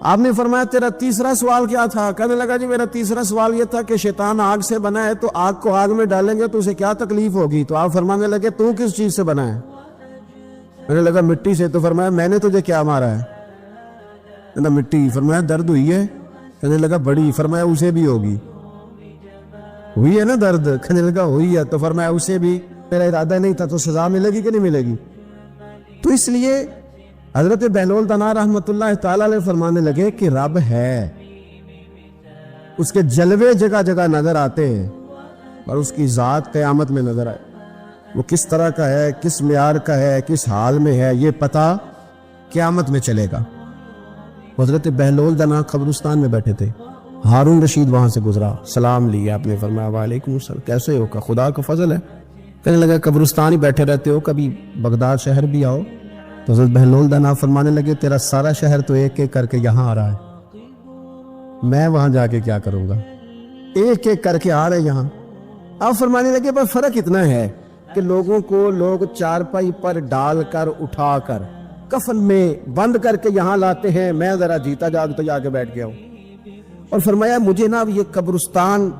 آپ نے فرمایا تیرا تیسرا سوال کیا تھا؟ کہنے لگا جی میرا تیسرا سوال یہ تھا کہ شیطان آگ سے بنا ہے تو آگ کو آگ میں ڈالیں گے تو اسے کیا تکلیف ہوگی؟ تو آپ فرمانے لگے تو کس چیز سے بنا ہے؟ میں نے لگا مٹی سے. تو فرمایا میں نے تجھے کیا مارا ہے؟ کہنا مٹی. فرمایا درد ہوئی ہے؟ کہنے لگا بڑی. فرمایا اسے بھی ہوگی. ہوئی ہے نا درد؟ کہنے لگا ہوئی ہے. تو فرمایا اسے بھی. میرا ارادہ نہیں تھا. تو سزا ملے گی کہ نہیں ملے گی؟ تو اس لیے حضرت بہلول دانا رحمت اللہ تعالی علیہ فرمانے لگے کہ رب ہے، اس کے جلوے جگہ جگہ نظر آتے ہیں، اور اس کی ذات قیامت میں نظر آئے. وہ کس طرح کا ہے، کس معیار کا ہے، کس حال میں ہے، یہ پتہ قیامت میں چلے گا. حضرت بہلول دانا قبرستان میں بیٹھے تھے. ہارون رشید وہاں سے گزرا، سلام لیا. آپ نے فرمایا وعلیکم السلام، کیسے ہو؟ کہ خدا کا فضل ہے. کہنے لگا قبرستان ہی بیٹھے رہتے ہو، کبھی بغداد شہر بھی آؤ. تو حضرت بہلول دانا فرمانے لگے تیرا سارا شہر تو ایک ایک کر کے یہاں آ رہا ہے، میں وہاں جا کے کیا کروں گا؟ ایک ایک کر کے آ رہے یہاں. آپ فرمانے لگے پر فرق اتنا ہے کہ لوگوں کو لوگ چارپائی پر ڈال کر اٹھا کر کفن میں بند کر کے یہاں لاتے ہیں، میں ذرا جیتا جاگتا جا کے بیٹھ گیا ہوں. اور فرمایا مجھے نا یہ قبرستان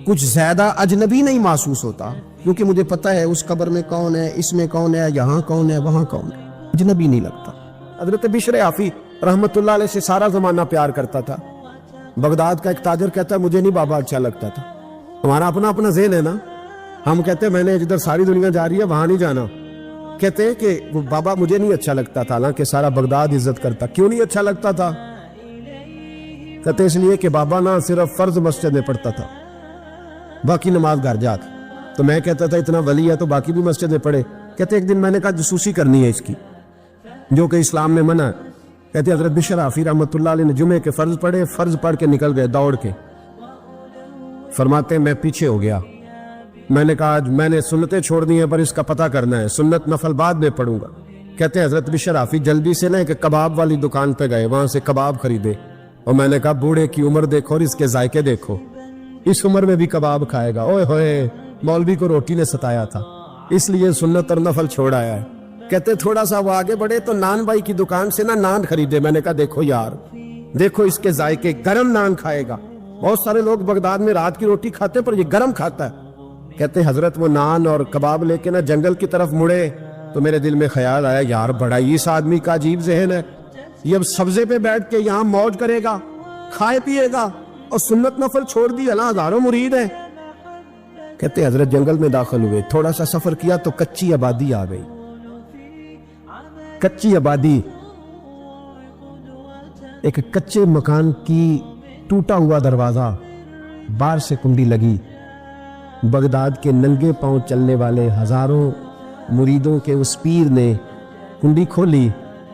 کچھ زیادہ اجنبی نہیں محسوس ہوتا، کیونکہ مجھے پتہ ہے اس قبر میں کون ہے، اس میں کون ہے، یہاں کون ہے، وہاں کون ہے. اجنبی نہیں لگتا. حضرت بشر عافی رحمت اللہ علیہ سے سارا زمانہ پیار کرتا تھا. بغداد کا ایک تاجر کہتا ہے مجھے نہیں بابا اچھا لگتا تھا. ہمارا اپنا اپنا ذہن ہے نا. ہم کہتے ہیں میں نے جدھر ساری دنیا جا رہی ہے وہاں نہیں جانا. کہتے ہیں کہ وہ بابا مجھے نہیں اچھا لگتا تھا، حالانکہ سارا بغداد عزت کرتا. کیوں نہیں اچھا لگتا تھا؟ کہتے اس لیے کہ بابا نہ صرف فرض مسجد میں پڑھتا تھا، باقی نماز گھر جا کے. تو میں کہتا تھا اتنا ولی ہے تو باقی بھی مسجد میں پڑھے. کہتے ایک دن میں نے کہا جاسوسی کرنی ہے اس کی، جو کہ اسلام میں منع ہے. کہتے حضرت بشر عافی رحمت اللہ علیہ نے جمعے کے فرض پڑھے، فرض پڑھ کے نکل گئے دوڑ کے. فرماتے میں پیچھے ہو گیا. میں نے کہا آج میں نے سنتیں چھوڑ دی ہیں پر اس کا پتہ کرنا ہے، سنت نفل بعد میں پڑھوں گا. کہتے حضرت بشر عافی جلدی سے نا ایک کباب والی دکان پہ گئے، وہاں سے کباب خریدے. اور میں نے کہا بوڑھے کی عمر دیکھو اور اس کے ذائقے دیکھو، اس عمر میں بھی کباب کھائے گا. اوئے ہوئے مولوی کو روٹی نے ستایا تھا، اس لیے سنت اور نفل چھوڑ آیا ہے. کہتے تھوڑا سا وہ آگے بڑھے تو نان بھائی کی دکان سے نا نان خریدے. میں نے کہا دیکھو یار، دیکھو اس کے ذائقے، گرم نان کھائے گا. بہت سارے لوگ بغداد میں رات کی روٹی کھاتے پر یہ گرم کھاتا ہے. کہتے حضرت وہ نان اور کباب لے کے نا جنگل کی طرف مڑے تو میرے دل میں خیال آیا یار بڑا اس آدمی کا عجیب ذہن ہے، یہ اب سبزے پہ بیٹھ کے یہاں موج کرے گا، کھائے پیے گا، اور سنت نفل چھوڑ دی. اللہ ہزاروں مرید ہیں. کہتے حضرت جنگل میں داخل ہوئے، تھوڑا سا سفر کیا تو کچی آبادی آ گئی. کچی آبادی، ایک کچے مکان کی ٹوٹا ہوا دروازہ، باہر سے کنڈی لگی. بغداد کے ننگے پاؤں چلنے والے ہزاروں مریدوں کے اس پیر نے کنڈی کھولی،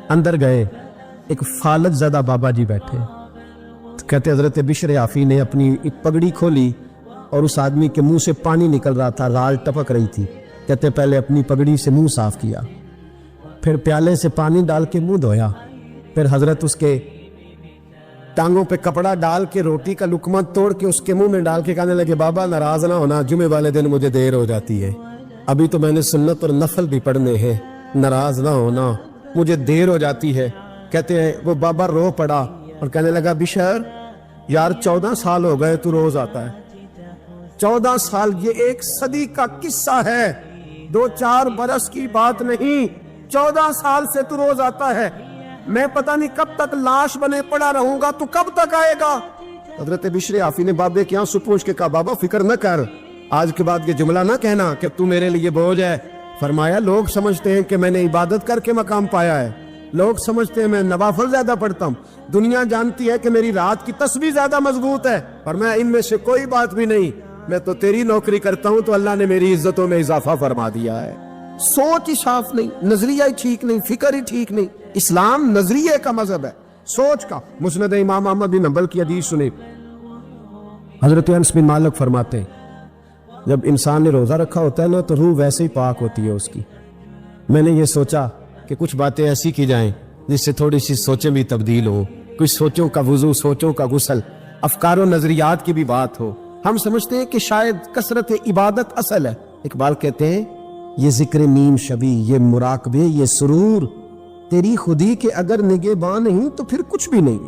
اندر گئے. ایک فالج زدہ بابا جی بیٹھے. کہتے حضرت بشر عافی نے اپنی ایک پگڑی کھولی اور اس آدمی کے منہ سے پانی نکل رہا تھا، رال ٹپک رہی تھی. کہتے پہلے اپنی پگڑی سے منہ صاف کیا، پھر پیالے سے پانی ڈال کے منہ دھویا، پھر حضرت اس کے ٹانگوں پہ کپڑا ڈال کے روٹی کا لقمہ توڑ کے اس کے منہ میں ڈال کے کہنے لگے بابا ناراض نہ ہونا، جمعے والے دن مجھے دیر ہو جاتی ہے، ابھی تو میں نے سنت اور نفل بھی پڑھنے ہیں، ناراض نہ ہونا مجھے دیر ہو جاتی ہے. کہتے ہیں وہ بابا رو پڑا اور کہنے لگا بشر یار 14 سال ہو گئے تو روز آتا ہے. 14 سال، یہ ایک صدی کا قصہ ہے، 2-4 برس کی بات نہیں. 14 سال سے تو روز آتا ہے. میں پتہ نہیں کب تک لاش بنے پڑا رہوں گا، تو کب تک آئے گا؟ حضرت بشر عافی نے بابے کے آنسو پوچھ کے کہا بابا فکر نہ کر، آج کے بعد یہ جملہ نہ کہنا کہ تو میرے لیے بوجھ ہے. فرمایا لوگ سمجھتے ہیں کہ میں نے عبادت کر کے مقام پایا ہے، لوگ سمجھتے ہیں میں نوافل زیادہ پڑھتا ہوں، دنیا جانتی ہے کہ میری رات کی تسبیح زیادہ مضبوط ہے، اور میں ان میں سے کوئی بات بھی نہیں. میں تو تیری نوکری کرتا ہوں تو اللہ نے میری عزتوں میں اضافہ فرما دیا ہے. سوچ ہی صاف نہیں، نظریہ ہی ٹھیک نہیں، فکر ہی ٹھیک نہیں. اسلام نظریے کا مذہب ہے، سوچ کا. مسند امام احمد بن حنبل کی حدیث سنی، حضرت انس بن مالک فرماتے ہیں جب انسان نے روزہ رکھا ہوتا ہے نا تو روح ویسے ہی پاک ہوتی ہے اس کی. میں نے یہ سوچا کہ کچھ باتیں ایسی کی جائیں جس سے تھوڑی سی سوچیں بھی تبدیل ہو، کچھ سوچوں کا وضو، سوچوں کا غسل، افکار و نظریات کی بھی بات ہو. ہم سمجھتے ہیں کہ شاید کثرت عبادت اصل ہے. اقبال کہتے ہیں یہ ذکر نیم شبی، یہ مراقبے، یہ سرور تیری خودی کے اگر نگہباں نہیں تو پھر کچھ بھی نہیں.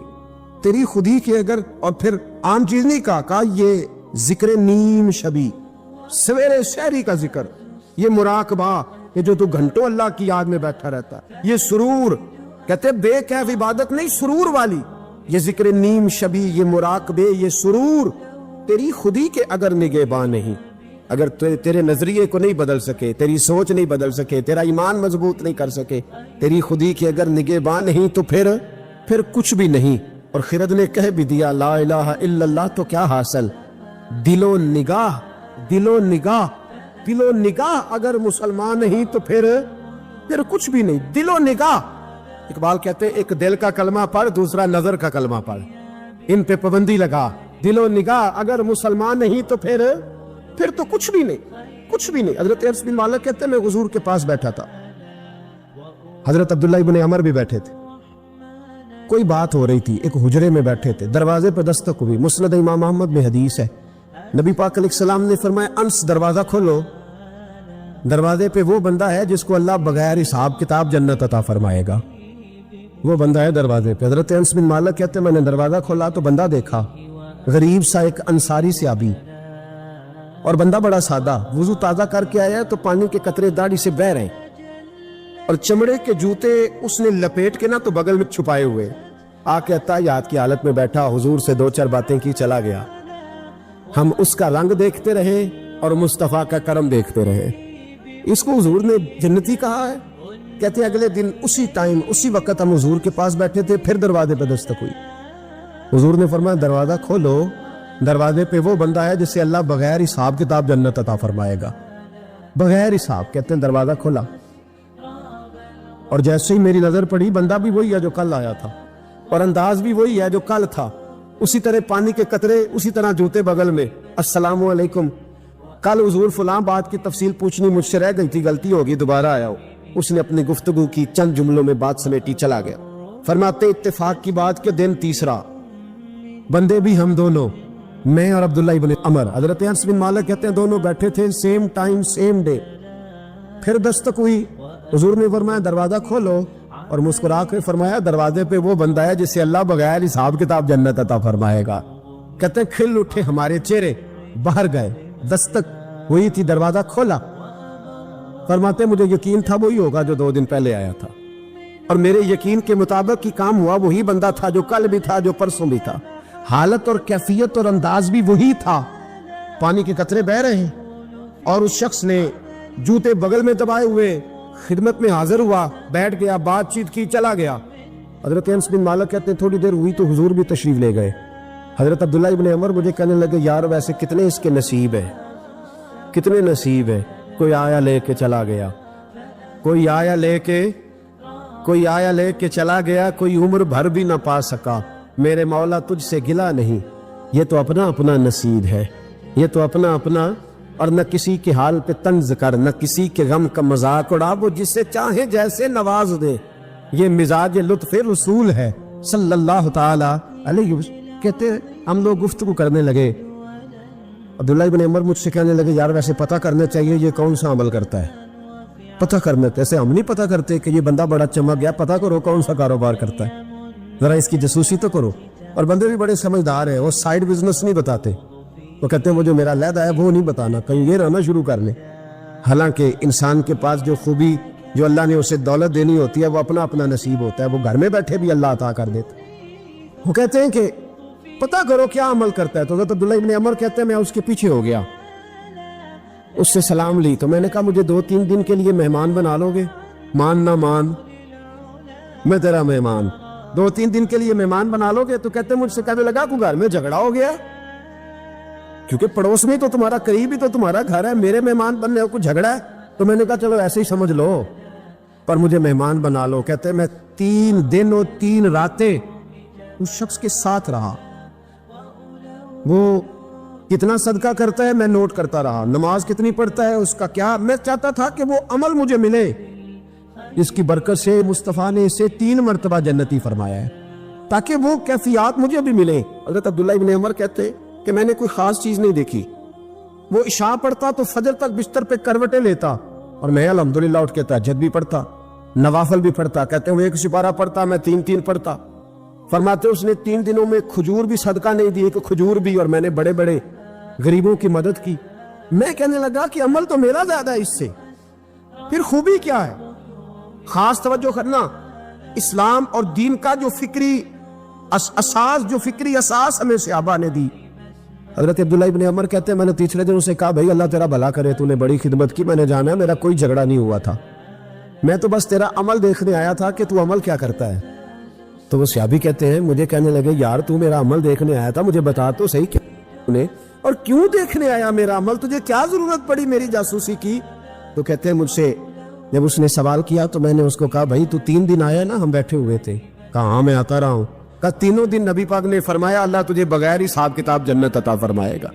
تیری خودی کے اگر, اور پھر عام چیز نہیں کہا یہ ذکر نیم شبی, سویرے شہری کا ذکر, یہ مراقبہ, یہ جو تو گھنٹوں اللہ کی یاد میں بیٹھا رہتا ہے, یہ سرور, کہتے بے کیف عبادت نہیں, سرور والی, یہ ذکر نیم شبی, یہ مراقبے, یہ سرور تیری خودی کے اگر نگہباں نہیں, اگر تیرے نظریے کو نہیں بدل سکے, تیری سوچ نہیں بدل سکے, تیرا ایمان مضبوط نہیں کر سکے, تیری خودی کے اگر نگہباں نہیں تو پھر کچھ بھی نہیں. اور خرد نے کہہ بھی دیا لا الہ الا اللہ, تو کیا حاصل؟ دل و نگاہ, دل و نگاہ, دل و نگاہ اگر مسلمان نہیں تو پھر کچھ بھی نہیں. دل و نگاہ, اقبال کہتے ایک دل کا کلمہ پڑھ, دوسرا نظر کا کلمہ پڑھ, ان پہ پابندی لگا. دل و نگاہ اگر مسلمان نہیں تو پھر تو کچھ بھی نہیں, کچھ بھی نہیں. حضرت انس بن مالک کہتے ہیں میں حضور کے پاس بیٹھا تھا, حضرت عبداللہ ابن عمر بھی بیٹھے تھے, کوئی بات ہو رہی تھی, ایک حجرے میں بیٹھے تھے, دروازے پہ دستک ہوئی. مسند امام احمد میں حدیث ہے, نبی پاک علیہ السلام نے فرمایا انس دروازہ کھولو, دروازے پہ وہ بندہ ہے جس کو اللہ بغیر حساب کتاب جنت عطا فرمائے گا, وہ بندہ ہے دروازے پہ. حضرت انس بن مالک کہتے میں نے دروازہ کھولا تو بندہ دیکھا, غریب سا ایک انصاری صحابی, اور بندہ بڑا سادہ, وضو تازہ کر کے آیا تو پانی کے قطرے داڑھی سے بہہ رہے, اور چمڑے کے جوتے اس نے لپیٹ کے نا تو بغل میں چھپائے ہوئے, آ کے اتحیات کی حالت میں بیٹھا, حضور سے 2-4 باتیں کی, چلا گیا. ہم اس کا رنگ دیکھتے رہے اور مصطفیٰ کا کرم دیکھتے رہے. اس کو حضور نے جنتی کہا ہے. کہتے ہیں اگلے دن اسی ٹائم اسی وقت ہم حضور کے پاس بیٹھے تھے, پھر دروازے پہ دستک ہوئی. حضور نے فرمایا دروازہ کھولو, دروازے پہ وہ بندہ ہے جسے اللہ بغیر حساب کتاب جنت عطا فرمائے گا, بغیر حساب. کہتے ہیں دروازہ کھولا, اور جیسے ہی میری نظر پڑی, بندہ بھی وہی ہے جو کل آیا تھا, اور انداز بھی وہی ہے جو کل تھا, اسی طرح پانی کے قطرے, اسی طرح جوتے بغل میں, السلام علیکم, کل حضور فلاں بات کی تفصیل پوچھنی مجھ سے رہ گئی تھی, غلطی ہوگی, دوبارہ آیا ہو. اس نے اپنی گفتگو کی, چند جملوں میں بات سمیٹی, چلا گیا. فرماتے اتفاق کی بات کہ دن تیسرا, بندے بھی ہم دونوں, میں اور عبداللہ ابن عمر. حضرت انس بن مالک کہتے ہیں دونوں بیٹھے تھے, سیم ٹائم سیم ڈے. پھر دستک ہوئی, حضور نے فرمایا دروازہ کھولو, اور مسکرا کے فرمایا دروازے پہ وہ بندہ ہے جسے اللہ بغیر حساب کتاب جنت عطا فرمائے گا. کہتے ہیں کھل اٹھے ہمارے چہرے, باہر گئے, دستک ہوئی تھی, دروازہ کھولا. فرماتے مجھے یقین تھا وہی ہوگا جو 2 دن پہلے آیا تھا, اور میرے یقین کے مطابق ہی کام ہوا, وہی بندہ تھا جو کل بھی تھا, جو پرسوں بھی تھا, حالت اور کیفیت اور انداز بھی وہی تھا. پانی کے قطرے بہ رہے ہیں, اور اس شخص نے جوتے بغل میں دبائے ہوئے خدمت میں حاضر ہوا, بیٹھ گیا, بات چیت کی, چلا گیا. حضرت انس بن مالک کہتے ہیں تھوڑی دیر ہوئی تو حضور بھی تشریف لے گئے. حضرت عبداللہ ابن عمر مجھے کہنے لگے یار ویسے کتنے اس کے نصیب ہے, کتنے نصیب ہے, کوئی آیا لے کے چلا گیا, کوئی آیا لے کے چلا گیا, کوئی عمر بھر بھی نہ پا سکا. میرے مولا تجھ سے گلا نہیں, یہ تو اپنا اپنا نصیب ہے, یہ تو اپنا اپنا. اور نہ کسی کے حال پہ طنز کر, نہ کسی کے غم کا مذاق اڑا, وہ جسے چاہے جیسے نواز دے. یہ مزاج لطف رسول ہے صلی اللہ تعالی علیہ وسلم. کہتے ہم لوگ گفتگو کرنے لگے, عبداللہ ابن عمر مجھ سے کہنے لگے یار ویسے پتہ کرنا چاہیے یہ کون سا عمل کرتا ہے, پتہ کرنا. ایسے ہم نہیں پتہ کرتے کہ یہ بندہ بڑا چمک گیا, پتہ کرو کون سا کاروبار کرتا ہے, ذرا اس کی جاسوسی تو کرو. اور بندے بھی بڑے سمجھدار ہیں, وہ سائیڈ بزنس نہیں بتاتے, وہ کہتے ہیں وہ جو میرا علیحدہ ہے وہ نہیں بتانا, کہیں یہ رہنا شروع کر لیں. حالانکہ انسان کے پاس جو خوبی جو اللہ نے اسے دولت دینی ہوتی ہے وہ اپنا اپنا نصیب ہوتا ہے, وہ گھر میں بیٹھے بھی اللہ عطا کر دیتا. وہ کہتے ہیں کہ پتہ کرو کیا عمل کرتا ہے. تو حضرت عبداللہ ابن عمر کہتے ہیں میں اس کے پیچھے ہو گیا, اس سے سلام لی, تو میں نے کہا مجھے 2-3 دن کے لیے مہمان بنا لو گے, مان نہ مان میں تیرا مہمان, 2-3 دن کے لیے مہمان بنا لو گے. تو کہتے ہیں مجھ سے کہنے لگا کہ گھر میں جھگڑا ہو گیا, کیونکہ پڑوس میں تو تمہارا قریب ہی تو تمہارا گھر ہے, میرے مہمان بننے کو جھگڑا ہے. تو میں نے کہا چلو ایسے ہی سمجھ لو, پر مجھے مہمان بنا لو. کہتے ہیں میں 3 دن اور 3 راتیں اس شخص کے ساتھ رہا. وہ کتنا صدقہ کرتا ہے میں نوٹ کرتا رہا, نماز کتنی پڑھتا ہے, اس کا کیا. میں چاہتا تھا کہ وہ عمل مجھے ملے, اس کی برکت سے مصطفیٰ نے اسے 3 مرتبہ جنتی فرمایا ہے, تاکہ وہ کیفیات مجھے بھی ملے. حضرت عبداللہ ابن عمر کہتے کہ میں نے کوئی خاص چیز نہیں دیکھی, وہ عشاء پڑھتا تو فجر تک بستر پہ کروٹیں لیتا, اور میں الحمدللہ اٹھ کے تہجد بھی پڑھتا, نوافل بھی پڑھتا. کہتے ہیں وہ 1 سپارہ پڑھتا, میں 3 پڑھتا. فرماتے اس نے 3 دنوں میں کھجور بھی صدقہ نہیں دی، کہ کھجور بھی، اور میں نے بڑے بڑے غریبوں کی مدد کی۔ میں کہنے لگا کہ عمل تو میرا زیادہ ہے اس سے، پھر خوبی کیا ہے؟ خاص توجہ کرنا، اسلام اور دین کا جو فکری اساس ہمیں صحابہ نے دی۔ حضرت عبداللہ ابن عمر کہتے ہیں میں نے تیسرے دن اسے کہا بھائی اللہ تیرا بھلا کرے، تو نے بڑی خدمت کی، میں نے جانا ہے میرا کوئی جھگڑا نہیں ہوا تھا، میں تو بس تیرا عمل دیکھنے آیا تھا کہ تو عمل کیا کرتا ہے۔ تو وہ صحابی کہتے ہیں مجھے کہنے لگے یار تو میرا عمل دیکھنے آیا تھا، مجھے بتا تو صحیح کیا اور کیوں دیکھنے آیا میرا عمل، تجھے کیا ضرورت پڑی میری جاسوسی کی؟ تو کہتے ہیں مجھ سے جب اس نے سوال کیا تو میں نے اس کو کہا بھائی تو 3 دن آیا نا، ہم بیٹھے ہوئے تھے، کہا ہاں میں آتا رہا ہوں، کہا 3 دن نبی پاک نے فرمایا اللہ تجھے بغیر حساب کتاب جنت عطا فرمائے گا۔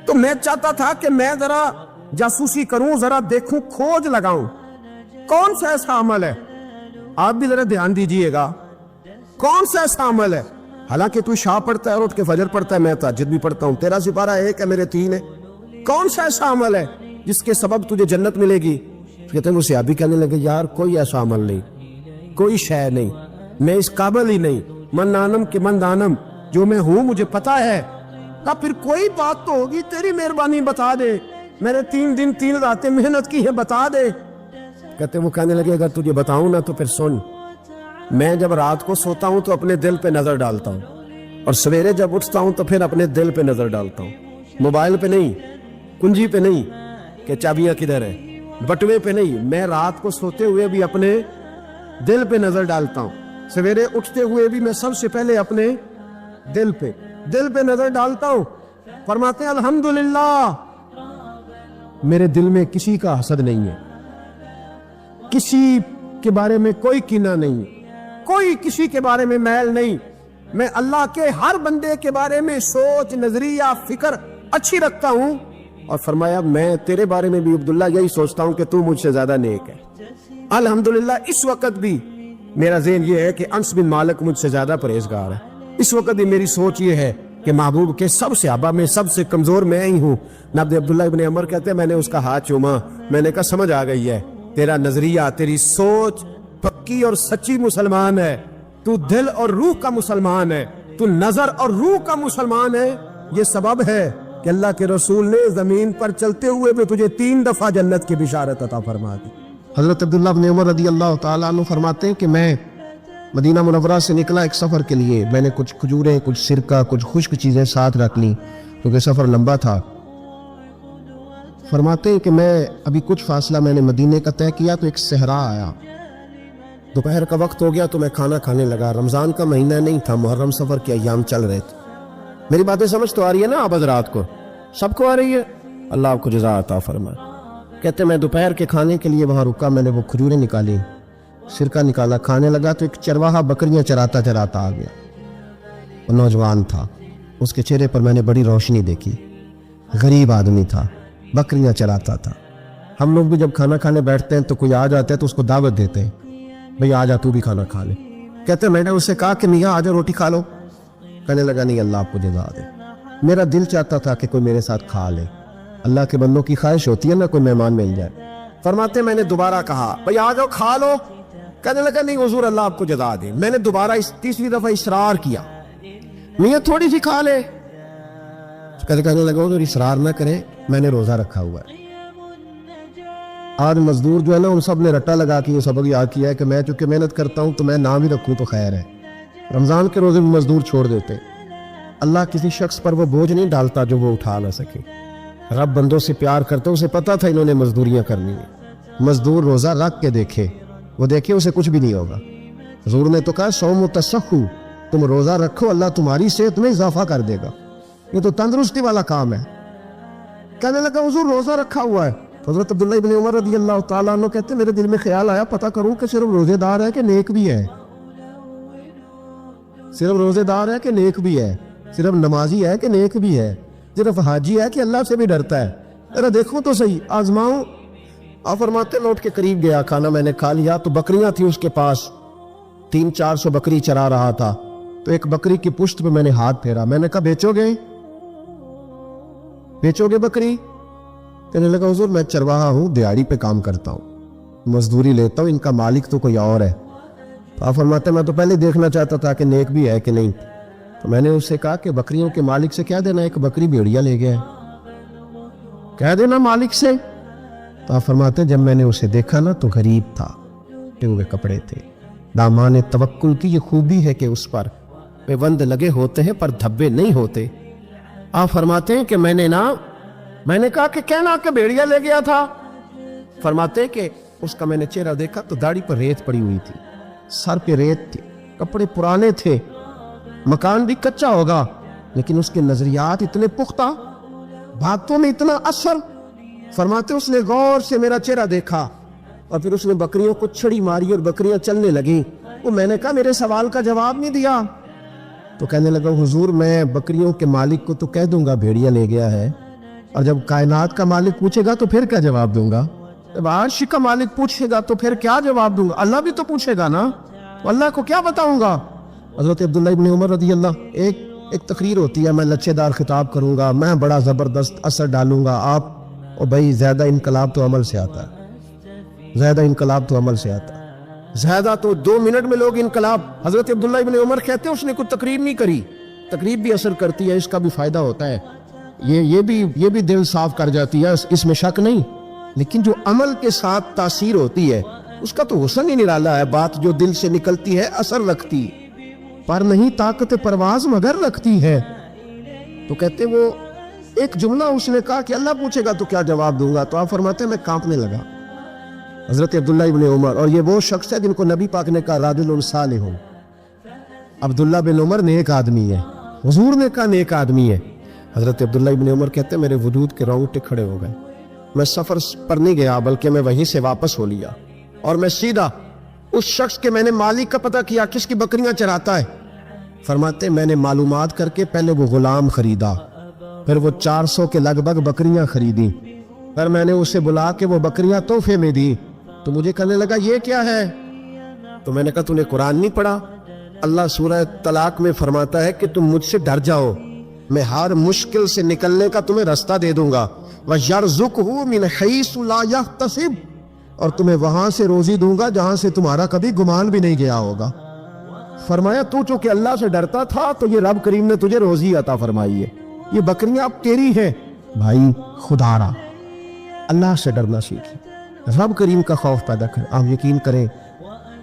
تو میں چاہتا تھا کہ میں ذرا جاسوسی کروں، ذرا دیکھوں، کھوج لگاؤں کون سا ایسا عمل ہے، آپ بھی ذرا دھیان دیجئے گا کون سا ایسا عمل ہے، حالانکہ تو شاہ پڑھتا ہے اور اٹھ کے فجر پڑھتا ہے، میں تہجد بھی پڑھتا ہوں، تیرا سپارہ 1 ہے میرے 3 ہے، کون سا ایسا عمل ہے جس کے سبب تجھے جنت ملے گی؟ کہتے ہیں وہ صحابی کہنے لگے یار کوئی ایسا عمل نہیں، کوئی شے نہیں، میں اس قابل ہی نہیں، من نانم کہ من دانم، جو میں ہوں مجھے پتا ہے۔ کہا پھر کوئی بات تو ہوگی، تیری مہربانی بتا دے، میں نے 3 دن 3 راتیں محنت کی ہے، بتا دے۔ کہتے ہیں وہ کہنے لگے اگر تجھے بتاؤں نا تو پھر سن، میں جب رات کو سوتا ہوں تو اپنے دل پہ نظر ڈالتا ہوں، اور سویرے جب اٹھتا ہوں تو پھر اپنے دل پہ نظر ڈالتا ہوں، موبائل پہ نہیں، کنجی پہ نہیں کہ چابیاں کدھر ہے، بٹوے پہ نہیں، میں رات کو سوتے ہوئے بھی اپنے دل پہ نظر ڈالتا ہوں، سویرے اٹھتے ہوئے بھی میں سب سے پہلے اپنے دل پہ نظر ڈالتا ہوں۔ فرماتے ہیں الحمدللہ میرے دل میں کسی کا حسد نہیں ہے، کسی کے بارے میں کوئی کینہ نہیں، کوئی کسی کے بارے میں میل نہیں، میں اللہ کے ہر بندے کے بارے میں سوچ، نظریہ، فکر اچھی رکھتا ہوں۔ اور فرمایا میں تیرے بارے میں بھی عبداللہ یہی سوچتا ہوں کہ تو مجھ سے زیادہ نیک ہے۔ الحمدللہ اس وقت بھی میرا ذہن یہ ہے کہ انس بن مالک مجھ سے زیادہ پرہیزگار ہے، اس وقت بھی میری سوچ یہ ہے کہ محبوب کے سب صحابہ میں سب سے کمزور میں ہی ہوں۔ نبی عبداللہ ابن عمر کہتے ہیں میں نے اس کا ہاتھ چوما، میں نے کہا سمجھ آ گئی ہے، تیرا نظریہ، تیری سوچ پکی اور سچی مسلمان ہے، تو دل اور روح کا مسلمان ہے، تو نظر اور روح کا مسلمان ہے۔ یہ سبب ہے کہ اللہ کے رسول نے زمین پر چلتے ہوئے بھی تجھے 3 دفعہ جنت کی بشارت عطا فرما دی۔ حضرت عبداللہ بن عمر رضی اللہ تعالیٰ عنہ فرماتے ہیں کہ میں مدینہ منورہ سے نکلا ایک سفر کے لیے، میں نے کچھ کھجوریں، کچھ سرکہ، کچھ خشک چیزیں ساتھ رکھ لیں کیونکہ سفر لمبا تھا۔ فرماتے ہیں کہ میں ابھی کچھ فاصلہ میں نے مدینے کا طے کیا تو ایک صحرا آیا، دوپہر کا وقت ہو گیا تو میں کھانا کھانے لگا، رمضان کا مہینہ نہیں تھا، محرم سفر کے ایام چل رہے تھے۔ میری باتیں سمجھ تو آ رہی ہے نا آپ حضرات کو؟ سب کو آ رہی ہے؟ اللہ آپ کو جزا عطا فرمائے۔ کہتے میں دوپہر کے کھانے کے لیے وہاں رکا، میں نے وہ کھجوریں نکالی، سرکہ نکالا، کھانے لگا تو ایک چرواہا بکریاں چراتا آ گیا، وہ نوجوان تھا، اس کے چہرے پر میں نے بڑی روشنی دیکھی، غریب آدمی تھا، بکریاں چراتا تھا۔ ہم لوگ بھی جب کھانا کھانے بیٹھتے ہیں تو کوئی آ جاتا ہے تو اس کو دعوت دیتے ہیں، بھئی آ جا تو بھی کھانا کھا لے۔ کہتے میں نے اس سے کہا کہ میاں آ جا روٹی کھا لو، کہنے لگا نہیں اللہ آپ کو جزا دے، میرا دل چاہتا تھا کہ کوئی میرے ساتھ کھا لے، اللہ کے بندوں کی خواہش ہوتی ہے نا کوئی مہمان مل جائے۔ فرماتے میں نے دوبارہ کہا بھئی آ جاؤ کھا لو، کہنے لگا نہیں حضور اللہ آپ کو جزا دے۔ میں نے دوبارہ تیسری دفعہ اصرار کیا، میاں تھوڑی سی کھا لے، کہنے لگا حضور اصرار نہ کرے، میں نے روزہ رکھا ہوا ہے۔ آج مزدور جو ہے نا ان سب نے رٹا لگا کے یہ سبق یاد کیا ہے کہ میں چونکہ محنت کرتا ہوں تو میں نام ہی رکھوں تو خیر ہے۔ رمضان کے روزے بھی مزدور چھوڑ دیتے، اللہ کسی شخص پر وہ بوجھ نہیں ڈالتا جو وہ اٹھا نہ سکے۔ رب بندوں سے پیار کرتا، اسے پتا تھا انہوں نے مزدوریاں کرنی ہیں۔ مزدور روزہ رکھ کے دیکھے، وہ دیکھے اسے کچھ بھی نہیں ہوگا۔ حضور نے تو کہا صوم تصحو، تم روزہ رکھو اللہ تمہاری صحت میں اضافہ کر دے گا، یہ تو تندرستی والا کام ہے۔ کہنے لگا حضور روزہ رکھا ہوا ہے۔ حضرت عبداللہ ابن عمر رضی اللہ تعالیٰ عنہ کہتے میرے دل میں خیال آیا پتہ کروں کہ صرف روزے دار ہے کہ نیک بھی ہے، صرف روزے دار ہے کہ نیک بھی ہے، صرف نمازی ہے کہ نیک بھی ہے، صرف حاجی ہے کہ اللہ سے بھی ڈرتا ہے، ذرا دیکھو تو صحیح، آزماؤں۔ آپ فرماتے لوٹ کے قریب گیا، کھانا میں نے کھا لیا تو بکریاں تھیں اس کے پاس، 300-400 بکری چرا رہا تھا، تو ایک بکری کی پشت پہ میں نے ہاتھ پھیرا، میں نے کہا بیچو گے بکری؟ کہنے لگا حضور میں چرواہا ہوں، دیہڑی پہ کام کرتا ہوں، مزدوری لیتا ہوں، ان کا مالک تو کوئی اور ہے۔ تو آپ فرماتے ہیں میں تو پہلے دیکھنا چاہتا تھا کہ نیک بھی ہے کہ نہیں. تو میں نے اس سے کہا کہ بکریوں کے مالک سے کیا دینا, ایک بکری بھیڑیا لے گیا ہے, کہہ دینا مالک سے. تو آپ فرماتے ہیں جب میں نے اسے دیکھا نا تو غریب تھا, ٹے ہوئے کپڑے تھے. دامان توکل کی یہ خوبی ہے کہ اس پر پیوند لگے ہوتے ہیں پر دھبے نہیں ہوتے. آپ فرماتے ہیں کہ میں نے کہا کہ کہنا کہ بھیڑیا لے گیا تھا. فرماتے ہیں کہ اس کا میں نے چہرہ دیکھا تو داڑھی پر ریت پڑی ہوئی تھی, سر پہ ریت تھی, کپڑے پرانے تھے, مکان بھی کچا ہوگا, لیکن اس کے نظریات اتنے پختہ, باتوں میں اتنا اثر. فرماتے اس نے غور سے میرا چہرہ دیکھا اور پھر اس نے بکریوں کو چھڑی ماری اور بکریاں چلنے لگیں. وہ میں نے کہا میرے سوال کا جواب نہیں دیا. تو کہنے لگا حضور میں بکریوں کے مالک کو تو کہہ دوں گا بھیڑیا لے گیا ہے, اور جب کائنات کا مالک پوچھے گا تو پھر کیا جواب دوں گا, جب عرش کا مالک پوچھے گا تو پھر کیا جواب دوں گا, اللہ بھی تو پوچھے گا نا, تو اللہ کو کیا بتاؤں گا. حضرت عبداللہ ابن عمر رضی اللہ, ایک تقریر ہوتی ہے, میں لچے دار خطاب کروں گا, میں بڑا زبردست اثر ڈالوں گا, آپ اور بھائی زیادہ انقلاب تو عمل سے آتا ہے, زیادہ انقلاب تو عمل سے آتا ہے, زیادہ تو 2 منٹ میں لوگ انقلاب. حضرت عبداللہ ابن عمر کہتے ہیں اس نے کوئی تقریر نہیں کری, تقریر بھی اثر کرتی ہے, اس کا بھی فائدہ ہوتا ہے, یہ بھی دل صاف کر جاتی ہے, اس میں شک نہیں, لیکن جو عمل کے ساتھ تاثیر ہوتی ہے اس کا تو حسن ہی نرالا ہے. بات جو دل سے نکلتی ہے اثر رکھتی, پر نہیں طاقت پرواز مگر رکھتی ہے. تو کہتے وہ ایک جملہ اس نے کہا کہ اللہ پوچھے گا تو کیا جواب دوں گا. تو آپ فرماتے ہیں میں کانپنے لگا. حضرت عبداللہ ابن عمر, اور یہ وہ شخص ہے جن کو نبی پاک نے کہا رجل صالح. عبداللہ بن عمر نیک آدمی ہے, حضور نے کہا نیک آدمی ہے. حضرت عبداللہ ابن عمر کہتے ہیں میرے وجود کے رونگٹے کھڑے ہو گئے. میں سفر پر نہیں گیا بلکہ میں وہیں سے واپس ہو لیا, اور میں سیدھا اس شخص کے میں نے مالک کا پتہ کیا کس کی بکریاں چراتا ہے. فرماتے میں نے معلومات کر کے پہلے وہ غلام خریدا, پھر وہ 400 کے لگ بھگ بکریاں خریدی, پھر میں نے اسے بلا کے وہ بکریاں تحفے میں دی. تو مجھے کہنے لگا یہ کیا ہے. تو میں نے کہا تو نے قرآن نہیں پڑھا, اللہ سورہ طلاق میں فرماتا ہے کہ تم مجھ سے ڈر جاؤ, میں ہر مشکل سے نکلنے کا تمہیں راستہ دے دوں گا. وَيَرْزُقْهُ مِنْ حَيْثُ لَا يَحْتَسِبُ, اور تمہیں وہاں سے روزی دوں گا جہاں سے تمہارا کبھی گمان بھی نہیں گیا ہوگا. فرمایا تو چونکہ اللہ سے ڈرتا تھا تو یہ رب کریم نے تجھے روزی عطا فرمائی ہے, یہ بکریاں اب تیری ہیں. بھائی خدا را اللہ سے ڈرنا سیکھیں, رب کریم کا خوف پیدا کریں. آپ یقین کریں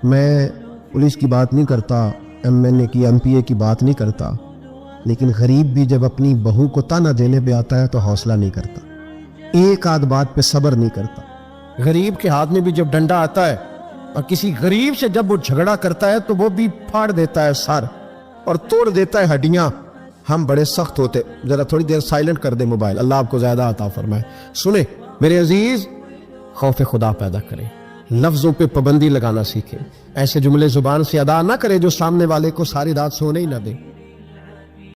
میں پولیس کی بات نہیں کرتا, MNA کی MPA کی بات نہیں کرتا, لیکن غریب بھی جب اپنی بہو کو تانا دینے پہ آتا ہے تو حوصلہ نہیں کرتا, ایک آدھ بات پہ صبر نہیں کرتا. غریب کے ہاتھ میں بھی جب ڈنڈا آتا ہے اور کسی غریب سے جب وہ جھگڑا کرتا ہے تو وہ بھی پھاڑ دیتا ہے سر اور توڑ دیتا ہے ہڈیاں. ہم بڑے سخت ہوتے. ذرا تھوڑی دیر سائلنٹ کر دے موبائل, اللہ آپ کو زیادہ عطا فرمائے. سنیں میرے عزیز, خوف خدا پیدا کریں, لفظوں پہ پابندی لگانا سیکھیں, ایسے جملے زبان سے ادا نہ کریں جو سامنے والے کو ساری رات سونے ہی نہ دیں.